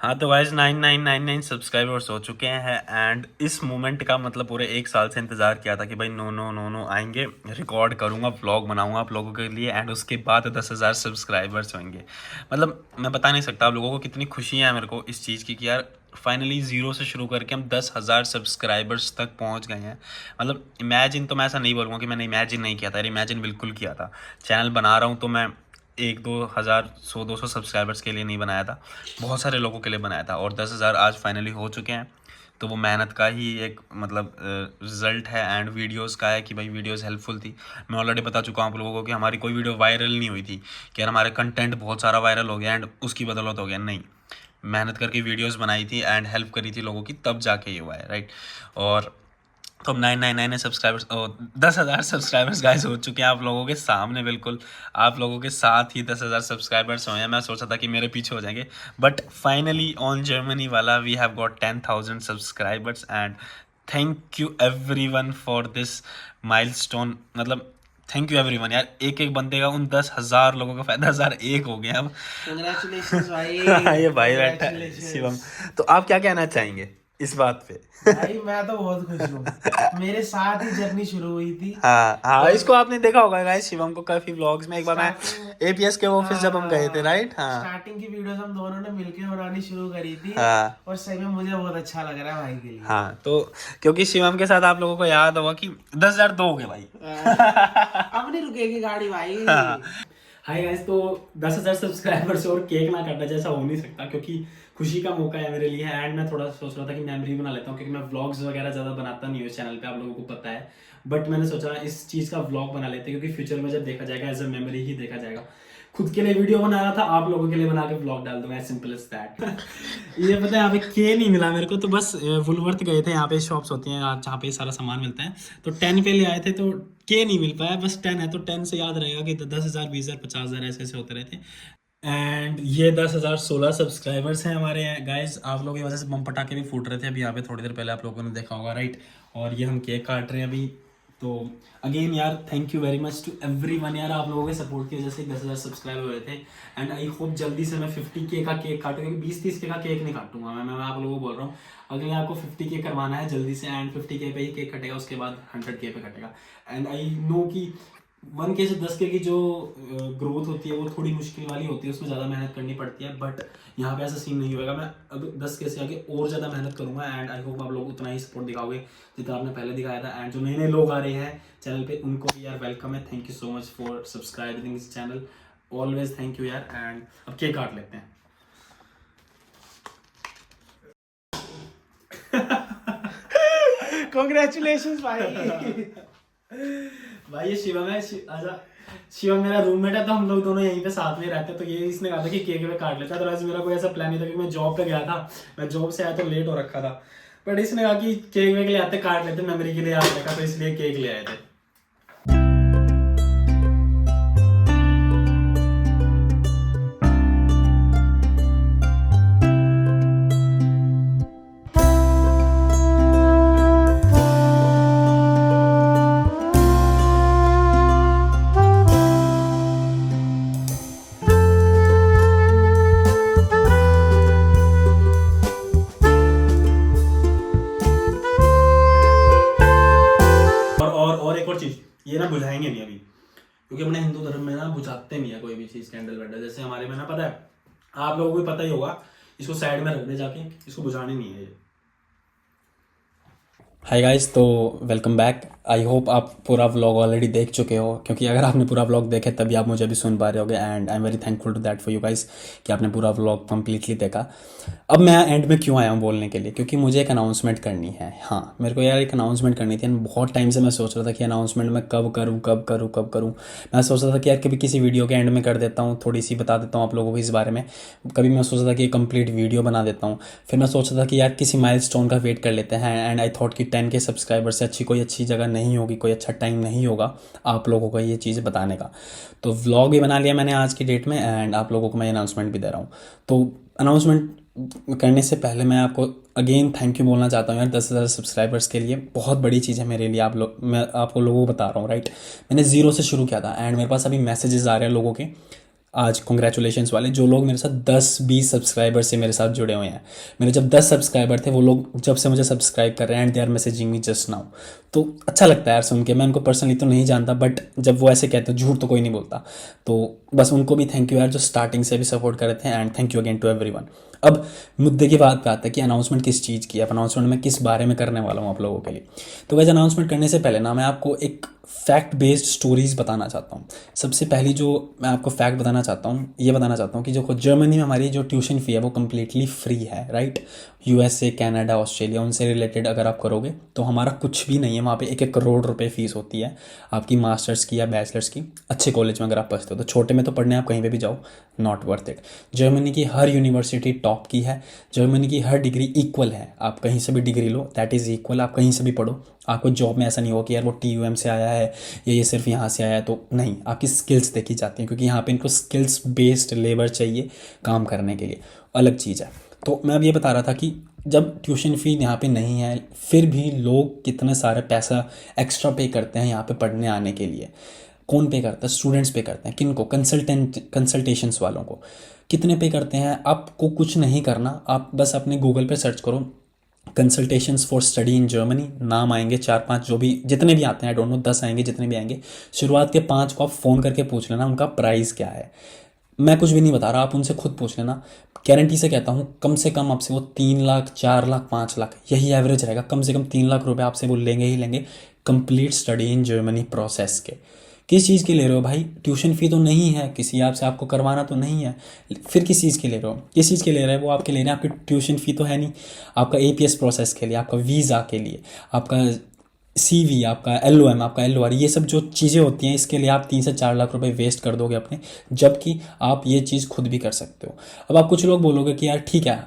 हाँ तो guys 9999 subscribers हो चुके हैं एंड इस मोमेंट का मतलब पूरे एक साल से इंतज़ार किया था कि भाई नो नो नो नो आएंगे, रिकॉर्ड करूँगा, व्लॉग बनाऊँगा आप लोगों के लिए एंड उसके बाद 10,000 सब्सक्राइबर्स होंगे। मतलब मैं बता नहीं सकता आप लोगों को कितनी खुशी है मेरे को इस चीज़ की कि यार फाइनली ज़ीरो से शुरू करके हम 10,000 सब्सक्राइबर्स तक पहुंच गए हैं। मतलब इमेजिन तो मैं ऐसा नहीं बोलूँगा कि मैंने इमेजिन नहीं किया था यार, इमेजिन बिल्कुल किया था। चैनल बना रहा हूँ तो मैं 1-2 हज़ार 100-200 सब्सक्राइबर्स के लिए नहीं बनाया था, बहुत सारे लोगों के लिए बनाया था और 10,000 आज फाइनली हो चुके हैं। तो वो मेहनत का ही एक मतलब रिज़ल्ट है एंड वीडियोस का है कि भाई वीडियोस हेल्पफुल थी। मैं ऑलरेडी बता चुका हूँ आप लोगों को कि हमारी कोई वीडियो वायरल नहीं हुई थी कि यार हमारे कंटेंट बहुत सारा वायरल हो गया एंड उसकी बदौलत हो गया, नहीं। मेहनत करके वीडियोस बनाई थी एंड हेल्प करी थी लोगों की, तब जाके ये हुआ है, राइट। और तो अब 999 सब्सक्राइबर्स 10,000 सब्सक्राइबर्स गाइस हो चुके हैं आप लोगों के सामने, बिल्कुल आप लोगों के साथ ही 10,000 सब्सक्राइबर्स हुए हैं। मैं सोचा था कि मेरे पीछे हो जाएंगे बट फाइनली ऑन जर्मनी वाला we have got 10,000 subscribers and thank you everyone for this milestone. मतलब थैंक यू एवरीवन यार, एक एक बंदे का उन 10,000 लोगों का फायदा 1001 हो गया अब। कंग्रेचुलेशंस भाई। ये भाई बैठा है शिवम, तो आप क्या कहना चाहेंगे इस बात पे? भाई मैं तो बहुत खुश हूँ, मेरे साथ ही जर्नी शुरू हुई थी। हाँ हाँ, और इसको आपने देखा होगा गाइस शिवम को काफी व्लॉग्स में। एक बार मैं स्टार्टिंग एपीएस के ऑफिस जब हम गए थे, राइट। हाँ स्टार्टिंग की वीडियोस हम दोनों ने मिलकर बनानी शुरू करी थी। हाँ और सही में मुझे बहुत अच्छा लग रहा है भाई के लिए। हाँ, तो क्योंकि शिवम के साथ आप लोगों को याद होगा कि 10,000 दोगे भाई। अब नहीं रुकेगी गाड़ी भाई। हाँ। हाय गाइस, तो 10,000 सब्सक्राइबर्स और केक ना काटा जैसा हो नहीं सकता क्योंकि खुशी का मौका है मेरे लिए एंड मैं थोड़ा सोच रहा था कि मेमोरी बना लेता हूँ क्योंकि मैं व्लॉग्स वगैरह ज़्यादा बनाता नहीं हूँ चैनल पे, आप लोगों को पता है। बट मैंने सोचा इस चीज़ का व्लॉग बना लेते हैं क्योंकि फ्यूचर में जब देखा जाएगा एज अ मेमोरी ही देखा जाएगा। खुद के लिए वीडियो बना रहा था, आप लोगों के लिए बना के व्लॉग डाल दूंगा, सिंपल एज दैट। ये पता है यहाँ पे के नहीं मिला मेरे को, तो बस वुलवर्थ गए थे, यहाँ पे शॉप्स होती हैं जहाँ पे सारा सामान मिलता है, तो 10 पे ले आए थे तो के नहीं मिल पाया, बस 10 है तो 10 से याद रहेगा कि 10,000 20,000 50,000 ऐसे ऐसे होते रहते। एंड ये 10,016 सब्सक्राइबर्स हैं हमारे गाइस। आप लोगों की वजह से बम पटाखे भी फूट रहे थे अभी यहाँ पे, थोड़ी देर पहले आप लोगों ने देखा होगा, राइट। और ये हम केक काट रहे हैं अभी। तो अगेन यार thank you very much to everyone यार, आप लोगों के सपोर्ट की वजह से 10,000 सब्सक्राइबर हुए थे एंड आई होप जल्दी से मैं 50K का केक काटूंगा। 20-30K का केक नहीं काटूंगा मैं आप लोगों को बोल रहा हूँ। अगले आपको 50K करवाना है जल्दी से एंड 50K पे ही केक कटेगा, उसके बाद 100K पे कटेगा। एंड आई नो कि 1K से 10K की जो ग्रोथ होती है वो थोड़ी मुश्किल वाली होती है, उसमें ज़्यादा मेहनत करनी पड़ती है। बट यहाँ पे ऐसा सीन नहीं होगा, मैं अब 10K से आगे और ज़्यादा मेहनत करूँगा एंड आई होप आप लोग उतना ही सपोर्ट दिखाओगे जितना आपने पहले दिखाया था। एंड जो नए नए लोग आ रहे हैं चैनल पे उनको भी यार वेलकम है, thank you so much for subscribing this channel, always thank you यार। एंड अब केक काट लेते हैं। कंग्रेचुलेशंस भाई। भाई ये शिवम है, आजा। शिवम मेरा रूममेट है, तो हम लोग दोनों यहीं पे साथ में रहते हैं। तो ये इसने कहा था कि केक में काट लेता है, अदरवाइज मेरा कोई ऐसा प्लान नहीं था क्योंकि मैं जॉब पे गया था, मैं जॉब से आया तो लेट हो रखा था। बट इसने कहा कि केक वेक ले आते, काट लेते, मेमोरी के लिए याद रखा, तो इसलिए केक ले आए थे। और एक और चीज, ये ना बुझाएंगे नहीं अभी क्योंकि अपने हिंदू धर्म में ना बुझाते नहीं है कोई भी चीज, कैंडल वैंडल। जैसे हमारे में ना पता है, आप लोगों को भी पता ही होगा, इसको साइड में रख दे जाके, इसको बुझाने नहीं है ये। हाय गाइस, तो वेलकम बैक। आई होप आप पूरा व्लॉग ऑलरेडी देख चुके हो क्योंकि अगर आपने पूरा व्लॉग देखे तभी आप मुझे भी सुन पा रहे होगे and I am very thankful to that for you guys कि आपने पूरा व्लॉग कंप्लीटली देखा। अब मैं एंड में क्यों आया हूँ बोलने के लिए, क्योंकि मुझे एक अनाउंसमेंट करनी है। हाँ, मेरे को यार एक अनाउंसमेंट करनी थी, बहुत टाइम से मैं सोच रहा था कि अनाउंसमेंट मैं कब करूँ। मैं सोच रहा था कि यार कभी किसी वीडियो के एंड में कर देता हूँ, थोड़ी सी बता देता हूँ आप लोगों को इस बारे में। कभी मैं सोच रहा था कि कंप्लीट वीडियो बना देता हूँ, फिर मैं सोच रहा था कि यार किसी माइलस्टोन का वेट कर लेते हैं एंड आई थॉट कि 10K सब्सक्राइबर से कोई अच्छी जगह नहीं होगी, कोई अच्छा टाइम नहीं होगा आप लोगों को ये चीज़ बताने का। तो व्लॉग भी बना लिया मैंने आज की डेट में एंड आप लोगों को मैं अनाउंसमेंट भी दे रहा हूँ। तो अनाउंसमेंट करने से पहले मैं आपको अगेन थैंक यू बोलना चाहता हूँ यार, 10,000 सब्सक्राइबर्स के लिए बहुत बड़ी चीज़ है मेरे लिए। मैं आपको लोगों को बता रहा हूँ, राइट। मैंने ज़ीरो से शुरू किया था एंड मेरे पास अभी मैसेजेस आ रहे हैं लोगों के, आज कॉन्ग्रेचुलेशंस वाले जो लोग मेरे साथ 10-20 सब्सक्राइबर से मेरे साथ जुड़े हुए हैं। मेरे जब 10 सब्सक्राइबर थे वो लोग जब से मुझे सब्सक्राइब कर रहे हैं and they are messaging me just now. तो अच्छा लगता है यार सुन के। मैं उनको पर्सनली तो नहीं जानता बट जब वो ऐसे कहते हैं, झूठ तो कोई नहीं बोलता, तो बस उनको भी थैंक यू यार जो स्टार्टिंग से भी सपोर्ट कर रहे थे and thank you again to everyone. अब मुद्दे की बात पे आता है कि अनाउंसमेंट किस चीज़ की है, अनाउंसमेंट मैं किस बारे में करने वाला हूँ आप लोगों के लिए। तो वैसे अनाउंसमेंट करने से पहले ना मैं आपको एक फैक्ट बेस्ड स्टोरीज बताना चाहता हूँ। सबसे पहली जो मैं आपको फैक्ट बताना चाहता हूँ, ये बताना चाहता हूँ कि जो जर्मनी में हमारी जो ट्यूशन फ़ी है वो कम्प्लीटली फ्री है, राइट। यूएसए, कनाडा, ऑस्ट्रेलिया, उनसे रिलेटेड अगर आप करोगे तो हमारा कुछ भी नहीं है। वहाँ पे 1-1 करोड़ रुपए फीस होती है आपकी मास्टर्स की या बैचलर्स की, अच्छे कॉलेज में अगर आप पढ़ते हो। तो छोटे में तो पढ़ने आप कहीं पे भी जाओ, नॉट वर्थ इट। जर्मनी की हर यूनिवर्सिटी टॉप की है, जर्मनी की हर डिग्री इक्वल है। आप कहीं से भी degree low, that is equal. आप कहीं से भी पढ़ो, आपको जॉब में ऐसा नहीं हो कि यार वो TUM से आया है या ये सिर्फ यहाँ से आया है, तो नहीं, आपकी स्किल्स देखी जाती हैं क्योंकि यहाँ पे इनको स्किल्स बेस्ड लेबर चाहिए काम करने के लिए, अलग चीज़ है। तो मैं अब ये बता रहा था कि जब ट्यूशन फ़ी यहाँ पे नहीं है फिर भी लोग कितने सारे पैसा एक्स्ट्रा पे करते हैं यहाँ पे पढ़ने आने के लिए। कौन पे करता है? स्टूडेंट्स पे करते हैं। किन को? कंसल्टेशंस वालों को। कितने पे करते हैं? आपको कुछ नहीं करना, आप बस अपने गूगल पे सर्च करो consultations for study in Germany, नाम आएंगे 4-5 जो भी जितने भी आते हैं, आई डोंट नो 10 आएंगे जितने भी आएंगे। शुरुआत के 5 को आप फ़ोन करके पूछ लेना उनका प्राइस क्या है। मैं कुछ भी नहीं बता रहा, आप उनसे खुद पूछ लेना। गारंटी से कहता हूँ कम से कम आपसे वो 3 लाख, 4 लाख, 5 लाख यही एवरेज रहेगा। कम से कम 3 लाख रुपए आपसे वो लेंगे ही लेंगे complete study in Germany process के। किस चीज़ के ले रहे हो भाई? ट्यूशन फ़ी तो नहीं है, किसी आपसे आपको करवाना तो नहीं है, फिर किस चीज़ के ले रहे हो? किस चीज़ के ले रहे हैं? वो आपके ले रहे हैं, आपकी ट्यूशन फ़ी तो है नहीं। आपका APS प्रोसेस के लिए, आपका वीज़ा के लिए, आपका CV, आपका LOM, आपका LOR, ये सब जो चीज़ें होती हैं इसके लिए आप 3 से 4 लाख रुपए वेस्ट कर दोगे अपने, जबकि आप ये चीज़ खुद भी कर सकते हो। अब आप कुछ लोग बोलोगे कि यार ठीक है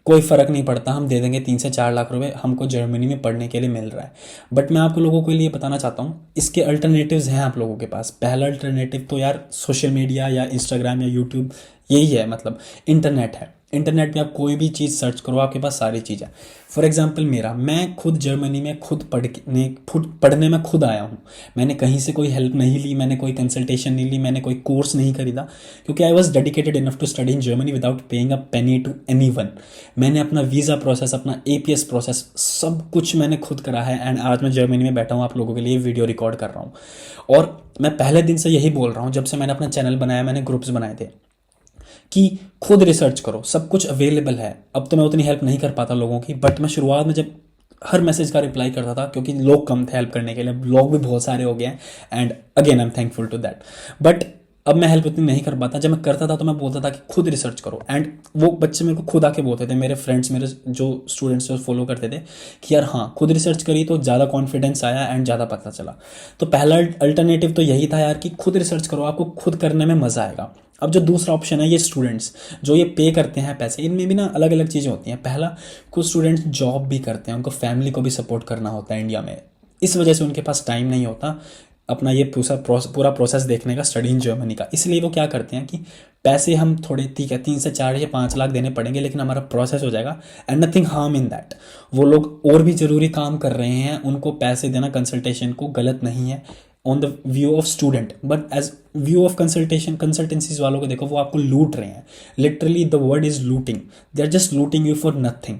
कोई फ़र्क नहीं पड़ता, हम दे देंगे 3 से 4 लाख रुपए, हमको जर्मनी में पढ़ने के लिए मिल रहा है। बट मैं आपको लोगों के लिए बताना चाहता हूँ इसके अल्टरनेटिव्स हैं आप लोगों के पास। पहला अल्टरनेटिव तो यार सोशल मीडिया या इंस्टाग्राम या यूट्यूब यही है, मतलब इंटरनेट है। इंटरनेट पे आप कोई भी चीज़ सर्च करो, आपके पास सारी चीज़ है। फॉर एग्जांपल मैं खुद जर्मनी में खुद पढ़ने में खुद आया हूँ। मैंने कहीं से कोई हेल्प नहीं ली, मैंने कोई कंसल्टेशन नहीं ली, मैंने कोई कोर्स नहीं खरीदा, क्योंकि I was dedicated enough to study in Germany without paying a penny to anyone. मैंने अपना वीज़ा प्रोसेस, अपना APS प्रोसेस, सब कुछ मैंने खुद करा है एंड आज मैं जर्मनी में बैठा हूँ आप लोगों के लिए वीडियो रिकॉर्ड कर रहा हूँ। और मैं पहले दिन से यही बोल रहा हूँ, जब से मैंने अपना चैनल बनाया, मैंने ग्रुप्स बनाए थे कि खुद रिसर्च करो, सब कुछ अवेलेबल है। अब तो मैं उतनी हेल्प नहीं कर पाता लोगों की, बट मैं शुरुआत में जब हर मैसेज का रिप्लाई करता था क्योंकि लोग कम थे हेल्प करने के लिए, लोग भी बहुत सारे हो गए हैं and again I am thankful to that. But अब मैं हेल्प उतनी नहीं कर पाता। जब मैं करता था तो मैं बोलता था कि खुद रिसर्च करो, एंड वो बच्चे मेरे को खुद आके बोलते थे, मेरे फ्रेंड्स, मेरे जो स्टूडेंट्स जो फॉलो करते थे कि यार हाँ खुद रिसर्च करी तो ज़्यादा कॉन्फिडेंस आया एंड ज़्यादा पता चला। तो पहला अल्टरनेटिव तो यही था यार कि खुद रिसर्च करो, आपको खुद करने में मज़ा आएगा। अब जो दूसरा ऑप्शन है, ये स्टूडेंट्स जो ये पे करते हैं पैसे, इनमें भी ना अलग अलग चीज़ें होती हैं। पहला, कुछ स्टूडेंट्स जॉब भी करते हैं, उनको फैमिली को भी सपोर्ट करना होता है इंडिया में, इस वजह से उनके पास टाइम नहीं होता अपना ये पूरा प्रोसेस देखने का स्टडी इन जर्मनी का। इसलिए वो क्या करते हैं कि पैसे हम थोड़े ठीक है 3 से 4 या 5 लाख देने पड़ेंगे, लेकिन हमारा प्रोसेस हो जाएगा and nothing harm in that. वो लोग और भी ज़रूरी काम कर रहे हैं, उनको पैसे देना कंसल्टेशन को गलत नहीं है on the view of student, but as view of consultancies वालों को देखो, वो आपको लूट रहे हैं। Literally the word is looting, they are just looting you for nothing.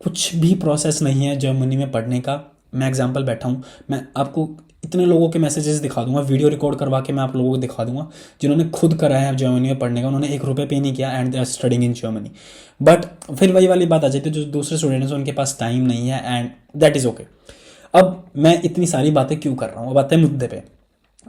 कुछ भी प्रोसेस नहीं है जर्मनी में पढ़ने का। मैं एग्जाम्पल बैठा हूँ, मैं आपको इतने लोगों के मैसेजेस दिखा दूंगा, वीडियो रिकॉर्ड करवा के मैं आप लोगों को दिखा दूंगा जिन्होंने खुद करा है जर्मनी में पढ़ने का, उन्होंने 1 रुपये पे नहीं किया and they are studying in Germany. But फिर वही वाली बात आ जाती है, जो दूसरे स्टूडेंट्स हैं उनके पास टाइम नहीं है एंड दैट इज़ ओके। अब मैं इतनी सारी बातें क्यों कर रहा हूँ, अब आते हैं मुद्दे पे।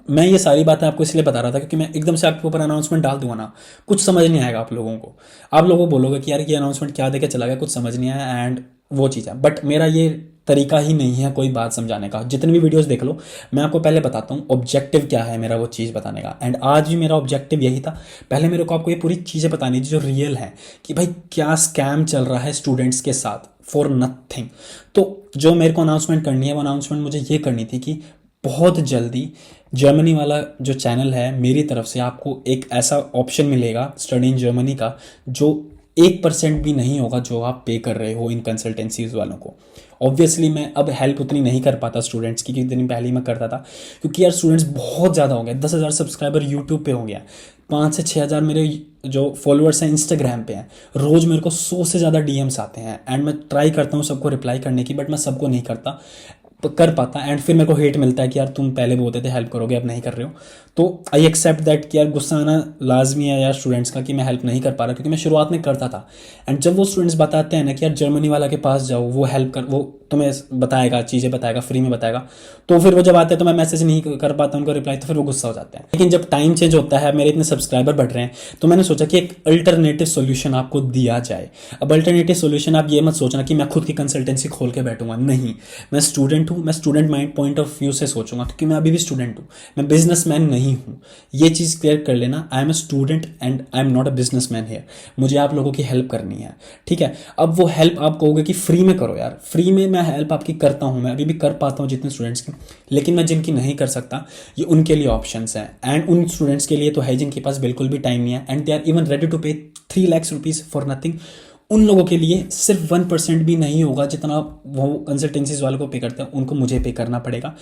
मैं ये सारी बातें आपको इसलिए बता रहा था क्योंकि मैं एकदम से आपके ऊपर अनाउंसमेंट डाल दूंगा ना, कुछ समझ नहीं आएगा आप लोगों को। आप लोगों को बोलोगे कि यार ये अनाउंसमेंट क्या देके चला गया, कुछ समझ नहीं आया एंड वो चीज़ है। बट मेरा ये तरीका ही नहीं है कोई बात समझाने का। जितनी भी वीडियोस देख लो, मैं आपको पहले बताता हूँ ऑब्जेक्टिव क्या है मेरा वो चीज़ बताने का, एंड आज भी मेरा ऑब्जेक्टिव यही था। पहले मेरे को आपको ये पूरी चीज़ें बतानी थी जो रियल है, कि भाई क्या स्कैम चल रहा है स्टूडेंट्स के साथ फॉर नथिंग। तो जो मेरे को अनाउंसमेंट करनी है, वो अनाउंसमेंट मुझे ये करनी थी कि बहुत जल्दी जर्मनी वाला जो चैनल है मेरी तरफ से आपको एक ऐसा ऑप्शन मिलेगा स्टडी इन जर्मनी का, जो 1% भी नहीं होगा जो आप पे कर रहे हो इन कंसल्टेंसीज वालों को। ऑब्वियसली मैं अब हेल्प उतनी नहीं कर पाता स्टूडेंट्स की, कितनी पहले मैं करता था, क्योंकि यार स्टूडेंट्स बहुत ज़्यादा हो गए। 10,000 सब्सक्राइबर यूट्यूब पे हो गया, 5 से 6 हज़ार मेरे जो फॉलोअर्स हैं इंस्टाग्राम पे हैं, रोज़ मेरे को 100 से ज़्यादा डीएम्स आते हैं एंड मैं ट्राई करता हूँ सबको रिप्लाई करने की, बट मैं सबको नहीं कर पाता एंड फिर मेरे को हेट मिलता है कि यार तुम पहले बोलते थे हेल्प करोगे, अब नहीं कर रहे हो। तो आई एक्सेप्ट दैट कि यार गुस्सा आना लाजमी है यार स्टूडेंट्स का कि मैं हेल्प नहीं कर पा रहा, क्योंकि मैं शुरुआत में करता था। एंड जब वो स्टूडेंट्स बताते हैं ना कि यार जर्मनी वाला के पास जाओ, वो हेल्प कर, वो तुम्हें बताएगा, चीज़ें बताएगा, फ्री में बताएगा, तो फिर वो जब आते हैं तो मैं मैसेज नहीं कर पाता उनको रिप्लाई, तो फिर वो गुस्सा हो जाते हैं। लेकिन जब टाइम चेंज होता है, मेरे इतने सब्सक्राइबर बढ़ रहे हैं, तो मैंने सोचा कि एक अल्टरनेटिव सोल्यूशन आपको दिया जाए। अब अल्टरनेटिव सोल्यूशन आप ये मत सोचना कि मैं खुद की कंसल्टेंसी खोल के बैठूंगा, नहीं। मैं स्टूडेंट हूँ, मैं student mind point of view से सोचूंगा, क्योंकि मैं अभी भी स्टूडेंट हूँ, मैं बिजनेसमैन नहीं हूँ। ये चीज़ क्लियर कर लेना, I am a student and I am not a businessman here. मुझे आप लोगों की हेल्प करनी है, ठीक है। अब वो हेल्प आप कहोगे कि फ्री में करो, यार फ्री में मैं हेल्प आपकी करता हूँ, मैं अभी भी कर पाता हूँ जितने स्टूडेंट्स की, लेकिन मैं जिनकी नहीं कर सकता, ये उनके लिए ऑप्शंस हैं। एंड उन स्टूडेंट्स के लिए तो है जिनके पास बिल्कुल भी टाइम नहीं है and they are even ready to pay 3 lakh rupees for nothing. उन लोगों के लिए सिर्फ 1% भी नहीं होगा जितना वो कंसल्टेंसीज वालों को पे करते हैं, उनको मुझे पे करना पड़ेगा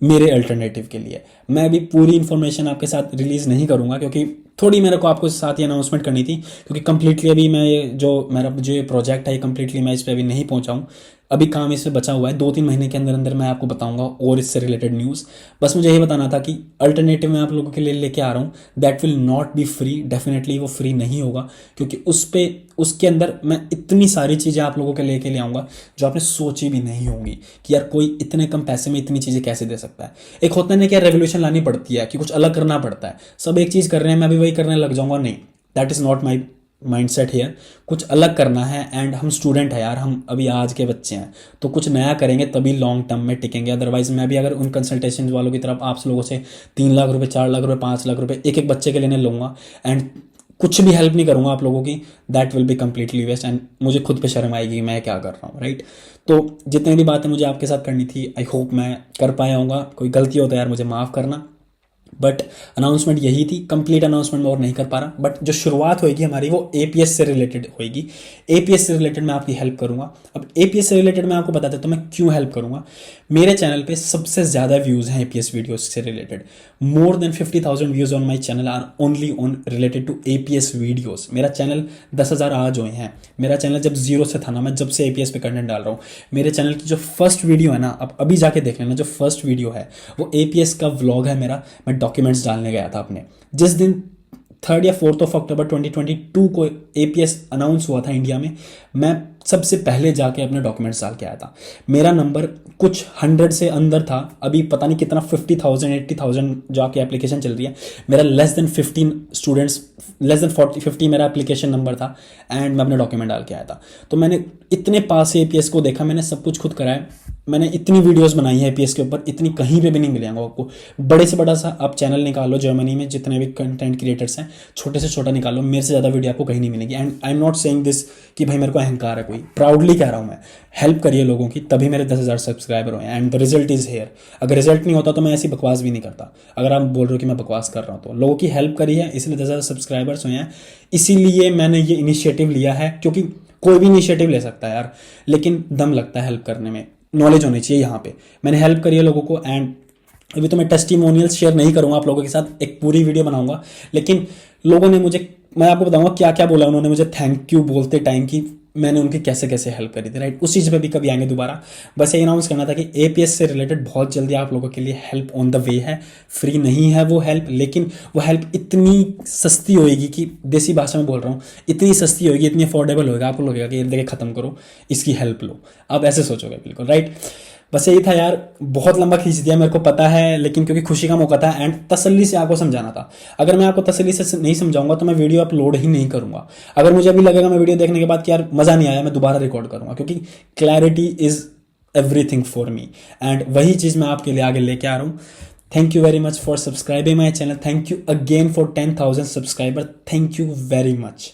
मेरे अल्टरनेटिव के लिए। मैं अभी पूरी इन्फॉर्मेशन आपके साथ रिलीज़ नहीं करूंगा, क्योंकि थोड़ी मेरे को आपको साथ ही अनाउंसमेंट करनी थी, क्योंकि कंप्लीटली अभी मैं जो ये प्रोजेक्ट है, कंप्लीटली मैं इस पर अभी नहीं पहुंचा हूँ। अभी काम इससे बचा हुआ है, 2-3 महीने के अंदर अंदर मैं आपको बताऊंगा और इससे रिलेटेड न्यूज़। बस मुझे यही बताना था कि अल्टरनेटिव मैं आप लोगों के लिए लेके आ रहा हूँ, that will not be free, definitely वो फ्री नहीं होगा, क्योंकि उसके अंदर मैं इतनी सारी चीज़ें आप लोगों के लेके ले आऊँगा जो आपने सोची भी नहीं होंगी कि यार कोई इतने कम पैसे में इतनी चीज़ें कैसे दे सकता है। एक होता है ना कि यार रेवोल्यूशन लानी पड़ती है, कि कुछ अलग करना पड़ता है, सब एक चीज़ कर रहे हैं मैं भी वही करने लग जाऊँगा, नहीं, that is not my mindset here. कुछ अलग करना है एंड हम स्टूडेंट है यार, हम अभी आज के बच्चे हैं, तो कुछ नया करेंगे तभी लॉन्ग टर्म में टिकेंगे। अदरवाइज मैं भी अगर उन कंसल्टेशन वालों की तरफ आप लोगों से 3 लाख रुपए, 4 लाख रुपए, 5 लाख रुपए एक एक बच्चे के लेने लूँगा एंड कुछ भी हेल्प नहीं करूँगा आप लोगों की, that will be completely waste and मुझे खुद पे शर्म आएगी कि मैं क्या कर रहा हूँ, राइट। तो जितनी भी बातें मुझे आपके साथ करनी थी, आई होप मैं कर पाया हूँगा। कोई गलती हो तो यार मुझे माफ़ करना, बट अनाउंसमेंट यही थी। कंप्लीट अनाउंसमेंट मैं और नहीं कर पा रहा, बट जो शुरुआत होगी हमारी वो एपीएस से रिलेटेड होगी। एपीएस से रिलेटेड मैं आपकी हेल्प करूंगा। अब एपीएस से रिलेटेड मैं आपको बता देता हूँ मैं क्यों हेल्प करूंगा। मेरे चैनल पे सबसे ज़्यादा व्यूज़ हैं एपीएस वीडियोस से related. More than 50,000 views on my channel are only on related to APS videos. मेरा चैनल 10,000 आज हुए हैं। मेरा चैनल जब जीरो से था ना, मैं जब से एपीएस पे कंटेंट डाल रहा हूँ, मेरे चैनल की जो फर्स्ट वीडियो है ना, अब अभी जाके देख लेना, जो फर्स्ट वीडियो है वो एपीएस का व्लॉग है मेरा। मैं डॉक्यूमेंट्स डालने गया था अपने, जिस दिन 3 या 4 अक्टूबर 2022 को एपीएस अनाउंस हुआ था इंडिया में, मैं सबसे पहले जाके अपने डॉक्यूमेंट्स डाल के आया था। मेरा नंबर कुछ 100 से अंदर था, अभी पता नहीं कितना 50,000 80,000 जो आपकी एप्लीकेशन चल रही है। मेरा less than 15 students, less than 50 मेरा एप्लीकेशन नंबर था एंड मैं अपने डॉक्यूमेंट डाल के आया था। तो मैंने इतने पास से एपीएस को देखा, मैंने सब कुछ खुद कराया, मैंने इतनी वीडियोस बनाई है एपीएस के ऊपर, इतनी कहीं पे भी नहीं मिलेंगे आपको। बड़े से बड़ा सा आप चैनल निकालो जर्मनी में, जितने भी कंटेंट क्रिएटर्स हैं, छोटे से छोटा निकालो, मेरे से ज़्यादा वीडियो आपको कहीं नहीं मिलेगी। And I am not saying this कि भाई मेरे को अहंकार है, कोई प्राउडली कह रहा हूँ मैं। हेल्प करिए लोगों की, तभी मेरे 10,000 सब्सक्राइबर हुए and the result is here. अगर रिजल्ट नहीं होता तो मैं ऐसी बकवास भी नहीं करता। अगर आप बोल रहे हो कि मैं बकवास कर रहा हूँ, तो लोगों की हेल्प करी है, इसलिए 10,000 सब्सक्राइबर्स हुए हैं। इसीलिए मैंने ये इनिशिएटिव लिया है, क्योंकि कोई भी इनिशिएटिव ले सकता है यार, लेकिन दम लगता है हेल्प करने में, नॉलेज होनी चाहिए। यहाँ पे मैंने हेल्प करी है लोगों को एंड अभी तो मैं टेस्टिमोनियल्स शेयर नहीं करूँगा आप लोगों के साथ, एक पूरी वीडियो बनाऊंगा, लेकिन लोगों ने मुझे, मैं आपको बताऊंगा क्या क्या बोला उन्होंने मुझे थैंक यू बोलते टाइम की मैंने उनकी कैसे कैसे हेल्प करी थी, राइट। उस चीज़ पे भी कभी आएंगे दोबारा। बस ये अनाउंस करना था कि एपीएस से रिलेटेड बहुत जल्दी आप लोगों के लिए हेल्प ऑन द वे है। फ्री नहीं है वो हेल्प, लेकिन वो हेल्प इतनी सस्ती होएगी कि, देसी भाषा में बोल रहा हूँ, इतनी सस्ती होगी, इतनी अफोर्डेबल होएगा, आपको लगेगा कि ये देखिए ख़त्म करो, इसकी हेल्प लो, आप ऐसे सोचोगे, बिल्कुल राइट। बस यही था यार, बहुत लंबा खींच दिया मेरे को पता है, लेकिन क्योंकि खुशी का मौका था एंड तसल्ली से आपको समझाना था। अगर मैं आपको तसल्ली से नहीं समझाऊंगा तो मैं वीडियो अपलोड ही नहीं करूंगा। अगर मुझे अभी लगेगा मैं वीडियो देखने के बाद कि यार मज़ा नहीं आया, मैं दोबारा रिकॉर्ड करूंगा, क्योंकि clarity is everything for me and वही चीज़ मैं आपके लिए आगे लेके आ रहा हूँ। Thank you very much for subscribing my channel. Thank you again for 10,000 subscriber. Thank you very much.